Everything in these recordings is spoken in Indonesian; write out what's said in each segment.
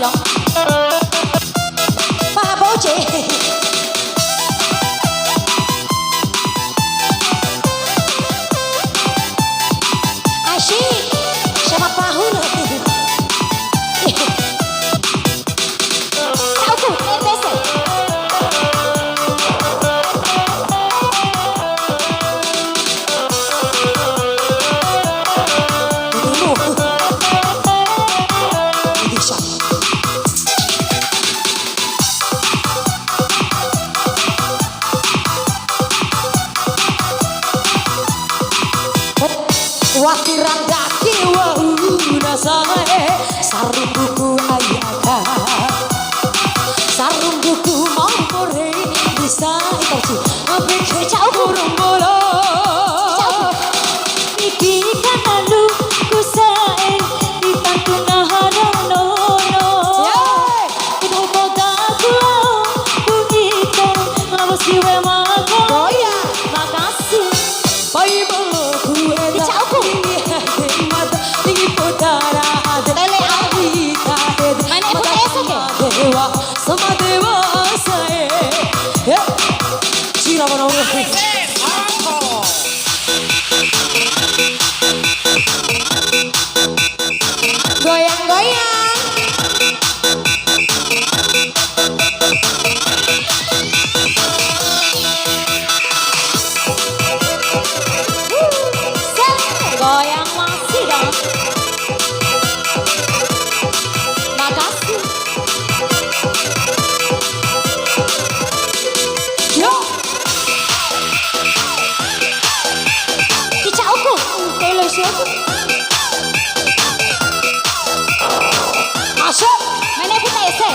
dong. Pak Boce. Asyik. Siapa pahun? Tahu TTC. Wakiran kaki wahuna sae sarung buku ayaka sarung buku mompore bisa ikaji ambil kecau burung bolo iki kanalu kusae ditantu nahana no itu kota kulau bungito lawas diwe mako makasih pai boloku sama dewa saya Cira mana goyang-goyang goyang masih dong. Makasih. Yo. Kicauku, Taylor Swift. Masuk. Mana pun tak ese.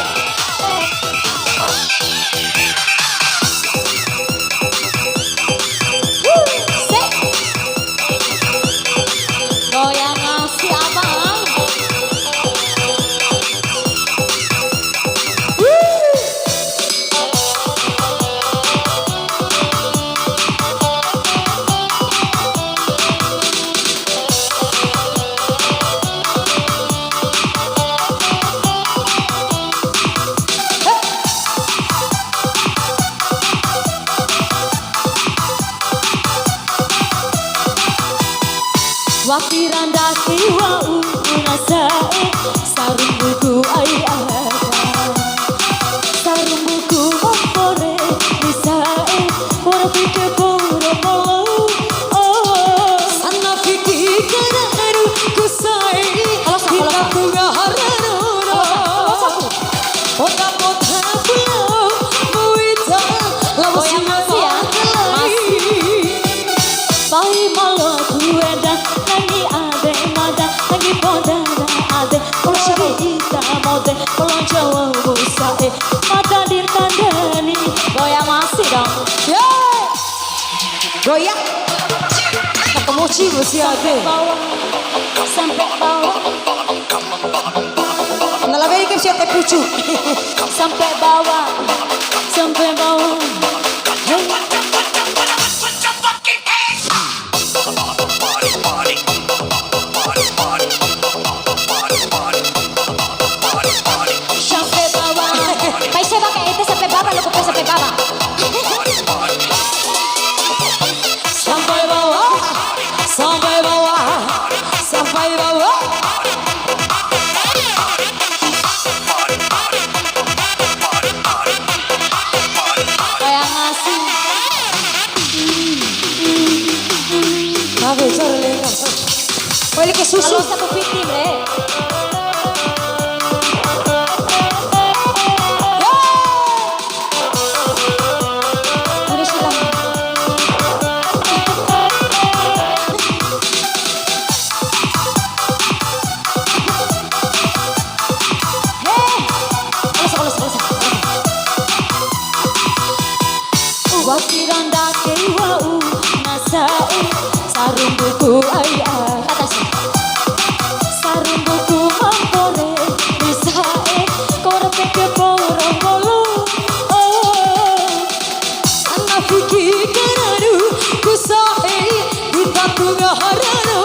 Goyang masih abang. Wakiran daki wau unasae sarung buku ayaka sarung buku mompore misae pura pike pura polo sana piki kanaru kusai kita bunga harano pota pota pulau buita lawas masih ya pai malu kuenda lagi ade mada lagi poda ade kalau kita mode kalau Jawa musae mata ditandani goyang masih dong goyang ketemu cibu si ade sampai bawah nalabay ke siya pucu sampai bawah sampai bawah kayak ngasih boleh ke susu satu piting wakiran dake wau nasae sarung buku ayah sarung buku mompore misae korpe ke porong bolu anak fikir kanaru kusae kita tunga harano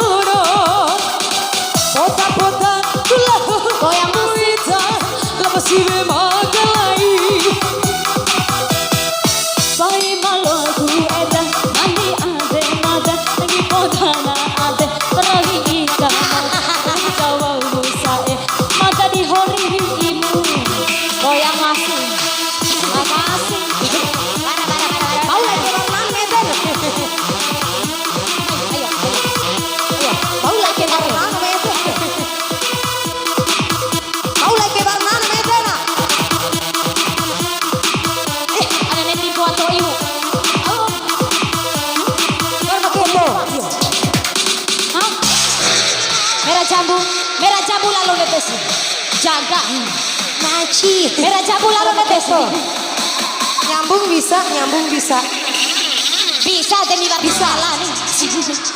pota pota kulah goyang masih lo netes. Jaga. Naci. Merah jabu lalo netes. Nyambung bisa, nyambung bisa. Bisa demi bisa lah nih.